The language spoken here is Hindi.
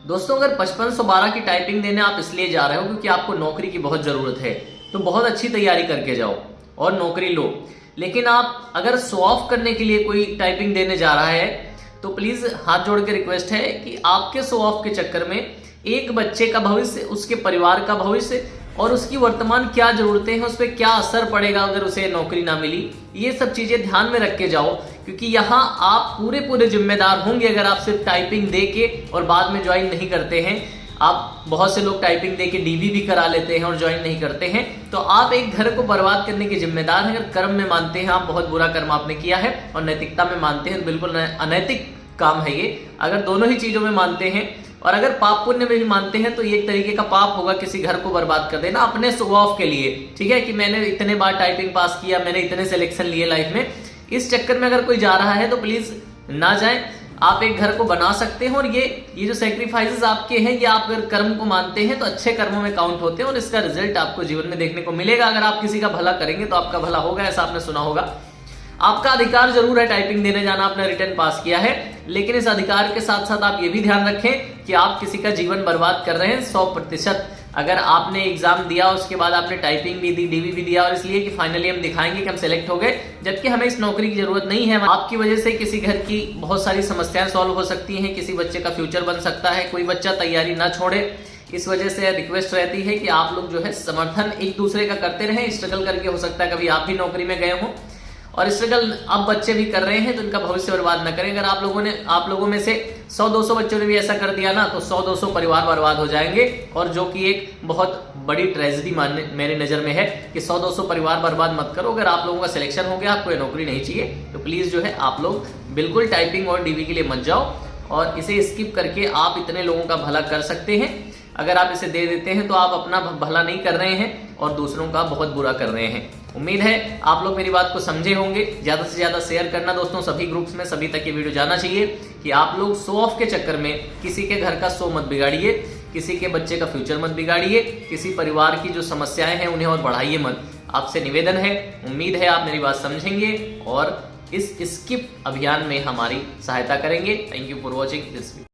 दोस्तों अगर 5512 की टाइपिंग देने आप इसलिए जा रहे हो क्योंकि आपको नौकरी की बहुत जरूरत है, तो बहुत अच्छी तैयारी करके जाओ और नौकरी लो। लेकिन आप अगर शो ऑफ करने के लिए कोई टाइपिंग देने जा रहा है तो प्लीज हाथ जोड़ के रिक्वेस्ट है कि आपके शो ऑफ के चक्कर में एक बच्चे का भविष्य, उसके परिवार का भविष्य और उसकी वर्तमान क्या जरूरतें हैं, उस पर क्या असर पड़ेगा अगर उसे नौकरी ना मिली, ये सब चीजें ध्यान में रख के जाओ। क्योंकि यहाँ आप पूरे जिम्मेदार होंगे अगर आप सिर्फ टाइपिंग दे के और बाद में ज्वाइन नहीं करते हैं। आप बहुत से लोग टाइपिंग दे के डीवी भी करा लेते हैं और ज्वाइन नहीं करते हैं, तो आप एक घर को बर्बाद करने के जिम्मेदार हैं। अगर कर्म में मानते हैं आप बहुत बुरा कर्म आपने किया है और नैतिकता में मानते हैं तो बिल्कुल अनैतिक काम है ये। अगर दोनों ही चीजों में मानते हैं और अगर पाप पुण्य में भी मानते हैं तो ये एक तरीके का पाप होगा किसी घर को बर्बाद कर देना अपने शो ऑफ के लिए। ठीक है कि मैंने इतने बार टाइपिंग पास किया, मैंने इतने सिलेक्शन लिए लाइफ में, इस चक्कर में अगर कोई जा रहा है तो प्लीज ना जाए। आप एक घर को बना सकते हैं और ये जो सैक्रिफाइसेस आपके हैं, ये आप अगर कर्म को मानते हैं तो अच्छे कर्मों में काउंट होते हैं और इसका रिजल्ट आपको जीवन में देखने को मिलेगा। अगर आप किसी का भला करेंगे तो आपका भला होगा, ऐसा आपने सुना होगा। आपका अधिकार जरूर है टाइपिंग देने जाना, आपने रिटर्न पास किया है, लेकिन इस अधिकार के साथ साथ आप ये भी ध्यान रखें कि आप किसी का जीवन बर्बाद कर रहे हैं 100%। अगर आपने एग्जाम दिया, उसके बाद आपने टाइपिंग भी दी, डीवी भी दिया और इसलिए कि फाइनली हम दिखाएंगे कि हम सेलेक्ट हो गए, जबकि हमें इस नौकरी की जरूरत नहीं है। आपकी वजह से किसी घर की बहुत सारी समस्याएं सॉल्व हो सकती हैं, किसी बच्चे का फ्यूचर बन सकता है, कोई बच्चा तैयारी ना छोड़े। इस वजह से रिक्वेस्ट रहती है कि आप लोग जो है समर्थन एक दूसरे का करते रहें। स्ट्रगल करके हो सकता है कभी आप भी नौकरी में गए हों और स्ट्रगल अब बच्चे भी कर रहे हैं, तो इनका भविष्य बर्बाद ना करें। अगर आप लोगों में से 100-200 बच्चों ने भी ऐसा कर दिया ना तो 100-200 परिवार बर्बाद हो जाएंगे, और जो कि एक बहुत बड़ी ट्रेजेडी मेरे नजर में है कि 100-200 परिवार बर्बाद मत करो। अगर आप लोगों का सिलेक्शन हो गया, आपको नौकरी नहीं चाहिए, तो प्लीज जो है आप लोग बिल्कुल टाइपिंग और डीवी के लिए मत जाओ और इसे स्किप करके आप इतने लोगों का भला कर सकते हैं। अगर आप इसे दे देते हैं तो आप अपना भला नहीं कर रहे हैं और दूसरों का बहुत बुरा कर रहे हैं। उम्मीद है आप लोग मेरी बात को समझे होंगे। ज्यादा से ज्यादा शेयर करना दोस्तों, सभी ग्रुप्स में, सभी तक ये वीडियो जाना चाहिए कि आप लोग शो ऑफ के चक्कर में किसी के घर का शो मत बिगाड़िए, किसी के बच्चे का फ्यूचर मत बिगाड़िए, किसी परिवार की जो समस्याएं हैं उन्हें और बढ़ाइए मत। आपसे निवेदन है, उम्मीद है आप मेरी बात समझेंगे और इस स्किप अभियान में हमारी सहायता करेंगे। Thank you for watching this video.